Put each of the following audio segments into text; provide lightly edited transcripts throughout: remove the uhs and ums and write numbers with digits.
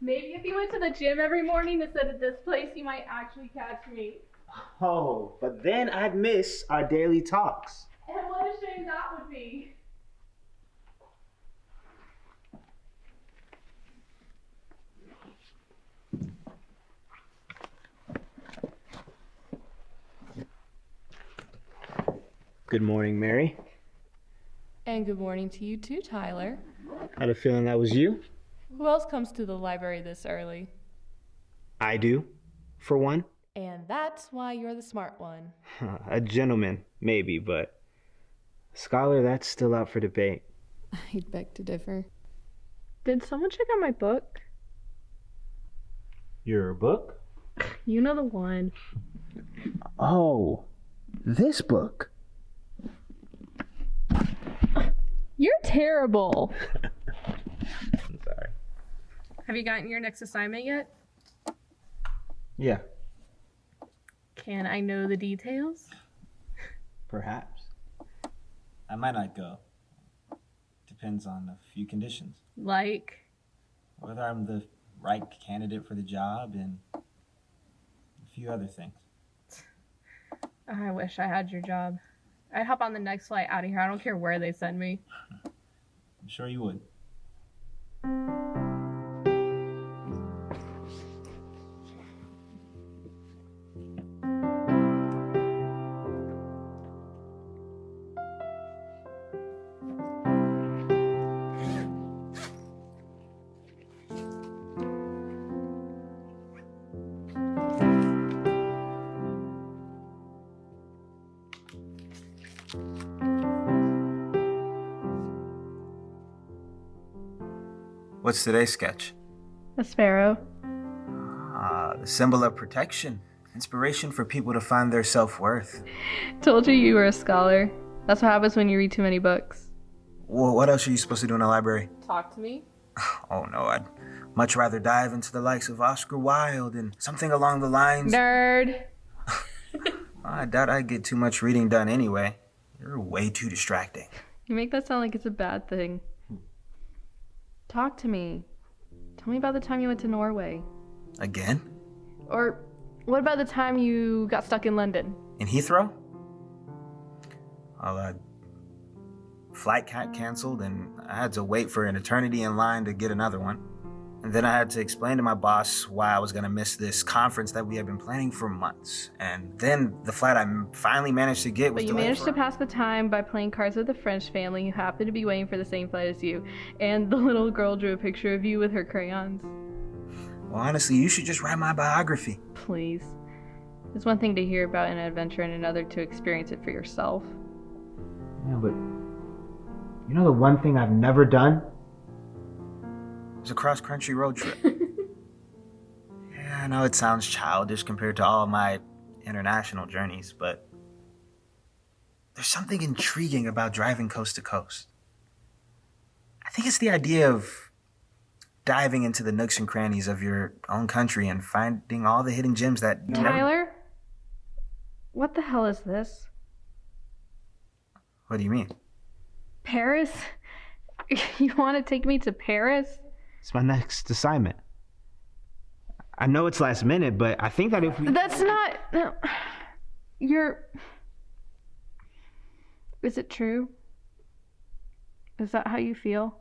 Maybe if you went to the gym every morning instead of this place, you might actually catch me. Oh, but then I'd miss our daily talks. And what a shame that would be. Good morning, Mary. And good morning to you too, Tyler. I had a feeling that was you. Who else comes to the library this early? I do, for one. And that's why you're the smart one. A gentleman, maybe, but a scholar, that's still out for debate. I'd beg to differ. Did someone check out my book? Your book? You know the one. Oh, this book. You're terrible. I'm sorry. Have you gotten your next assignment yet? Yeah, Can I know the details? Perhaps. I might not go. Depends on a few conditions. Like? Whether I'm the right candidate for the job and a few other things. I wish I had your job. I'd hop on the next flight out of here. I don't care where they send me. I'm sure you would. What's today's sketch? A sparrow. Ah, the symbol of protection. Inspiration for people to find their self-worth. Told you were a scholar. That's what happens when you read too many books. Well, what else are you supposed to do in a library? Talk to me. Oh no, I'd much rather dive into the likes of Oscar Wilde and something along the lines... Nerd. I doubt I'd get too much reading done anyway. You're way too distracting. You make that sound like it's a bad thing. Talk to me. Tell me about the time you went to Norway. Again? Or what about the time you got stuck in London? In Heathrow? Well, flight canceled and I had to wait for an eternity in line to get another one. And then I had to explain to my boss why I was going to miss this conference that we had been planning for months. And then the flight I finally managed to get was But you managed to pass the time by playing cards with a French family who happened to be waiting for the same flight as you. And the little girl drew a picture of you with her crayons. Well, honestly, you should just write my biography. Please. It's one thing to hear about an adventure and another to experience it for yourself. Yeah, but you know the one thing I've never done? It was a cross-country road trip. Yeah, I know it sounds childish compared to all my international journeys, but there's something intriguing about driving coast to coast. I think it's the idea of diving into the nooks and crannies of your own country and finding all the hidden gems that you Tyler? What the hell is this? What do you mean? Paris? You want to take me to Paris? It's my next assignment. I know it's last minute, but I think that if we... That's not... No. You're... Is it true? Is that how you feel?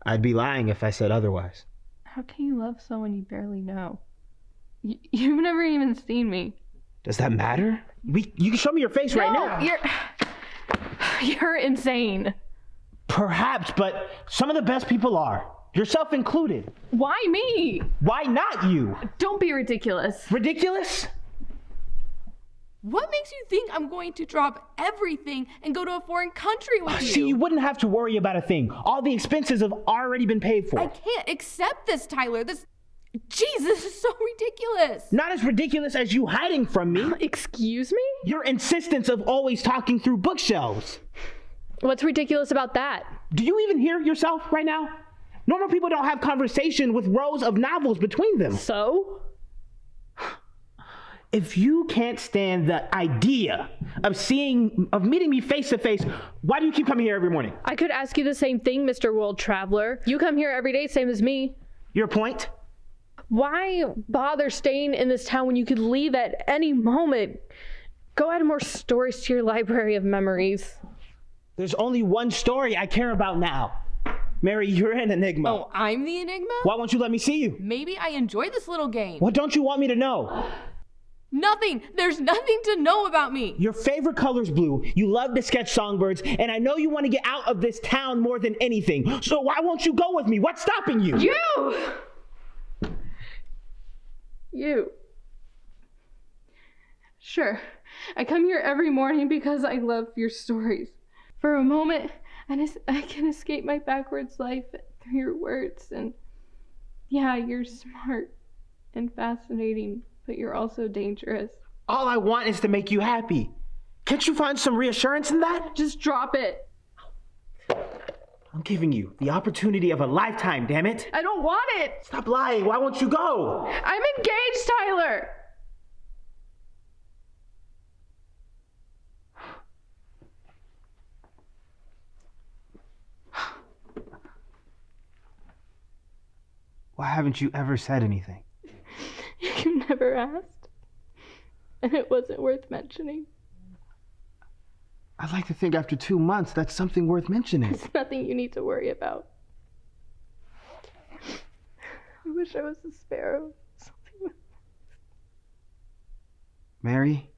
I'd be lying if I said otherwise. How can you love someone you barely know? You've never even seen me. Does that matter? You can show me your face right now. You're insane. Perhaps, but some of the best people are. Yourself included. Why me? Why not you? Don't be ridiculous. Ridiculous? What makes you think I'm going to drop everything and go to a foreign country with you? See, you wouldn't have to worry about a thing. All the expenses have already been paid for. I can't accept this, Tyler. This is so ridiculous. Not as ridiculous as you hiding from me. Excuse me? Your insistence of always talking through bookshelves. What's ridiculous about that? Do you even hear yourself right now? Normal people don't have conversation with rows of novels between them. So? If you can't stand the idea of meeting me face to face, why do you keep coming here every morning? I could ask you the same thing, Mr. World Traveler. You come here every day, same as me. Your point? Why bother staying in this town when you could leave at any moment? Go add more stories to your library of memories. There's only one story I care about now. Mary, you're an enigma. Oh, I'm the enigma? Why won't you let me see you? Maybe I enjoy this little game. What don't you want me to know? Nothing. There's nothing to know about me. Your favorite color's blue. You love to sketch songbirds, and I know you want to get out of this town more than anything. So why won't you go with me? What's stopping you? You. Sure, I come here every morning because I love your stories. For a moment, I can escape my backwards life through your words. And yeah, you're smart and fascinating, but you're also dangerous. All I want is to make you happy. Can't you find some reassurance in that? Just drop it. I'm giving you the opportunity of a lifetime, damn it. I don't want it. Stop lying. Why won't you go? I'm engaged, Tyler. Why haven't you ever said anything? You never asked. And it wasn't worth mentioning. I'd like to think after 2 months that's something worth mentioning. It's nothing you need to worry about. I wish I was a sparrow. Mary?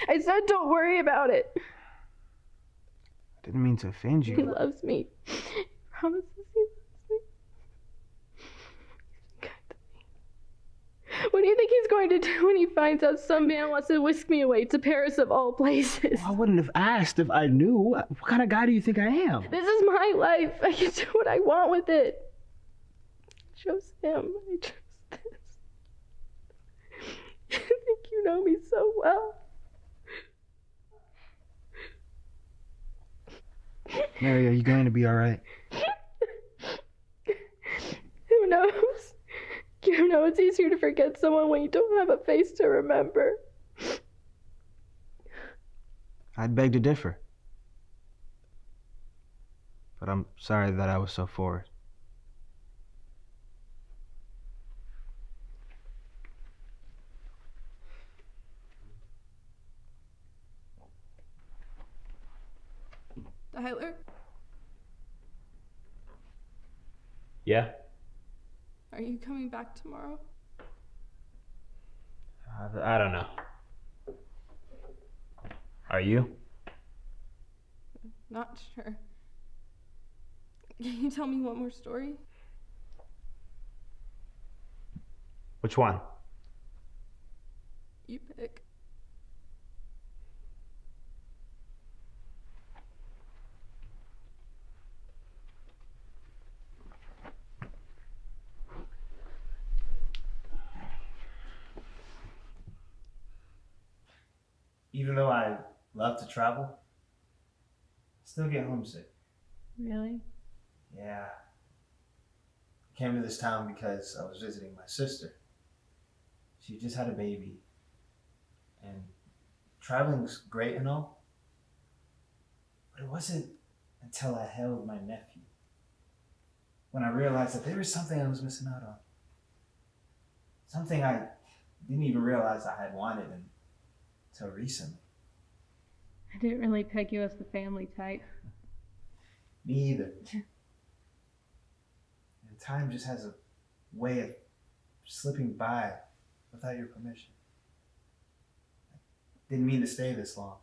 I said don't worry about it. I didn't mean to offend you. He loves me. He promises he loves me. He's kind to me. What do you think he's going to do when he finds out some man wants to whisk me away to Paris of all places? Well, I wouldn't have asked if I knew. What kind of guy do you think I am? This is my life. I can do what I want with it. I chose him. I chose this. I think you know me so well. Mary, are you going to be all right? Who knows? You know, it's easier to forget someone when you don't have a face to remember. I'd beg to differ. But I'm sorry that I was so forward. Tyler, Yeah? are you coming back tomorrow? I don't know. Are you? Not sure. Can you tell me one more story? Which one? You pick. Even though I love to travel, I still get homesick. Really? Yeah. I came to this town because I was visiting my sister. She just had a baby. And traveling's great and all, But it wasn't until I held my nephew when I realized that there was something I was missing out on. Something I didn't even realize I had wanted until recently. I didn't really peg you as the family type. Me either. And time just has a way of slipping by without your permission. I didn't mean to stay this long.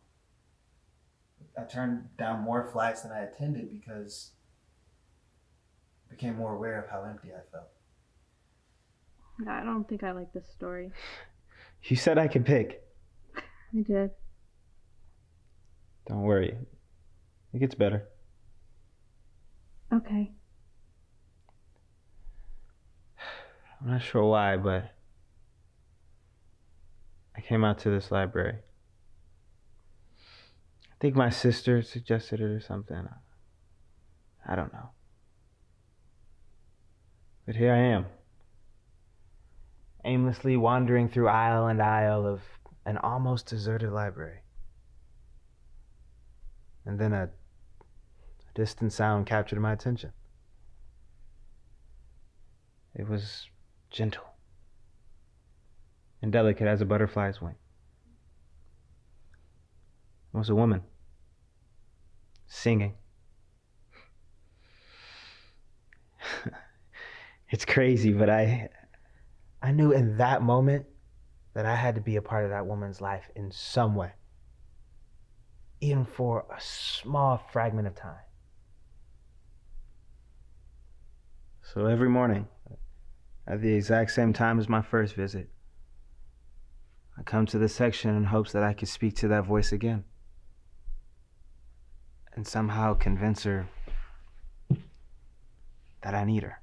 I turned down more flights than I attended because I became more aware of how empty I felt. I don't think I like this story. You said I could pick. I did. Don't worry. It gets better. Okay. I'm not sure why, but I came out to this library. I think my sister suggested it or something. I don't know. But here I am, aimlessly wandering through aisle and aisle of an almost deserted library. And then a distant sound captured my attention. It was gentle and delicate as a butterfly's wing. It was a woman singing. It's crazy, but I knew in that moment that I had to be a part of that woman's life in some way, even for a small fragment of time. So every morning, at the exact same time as my first visit, I come to this section in hopes that I could speak to that voice again and somehow convince her that I need her.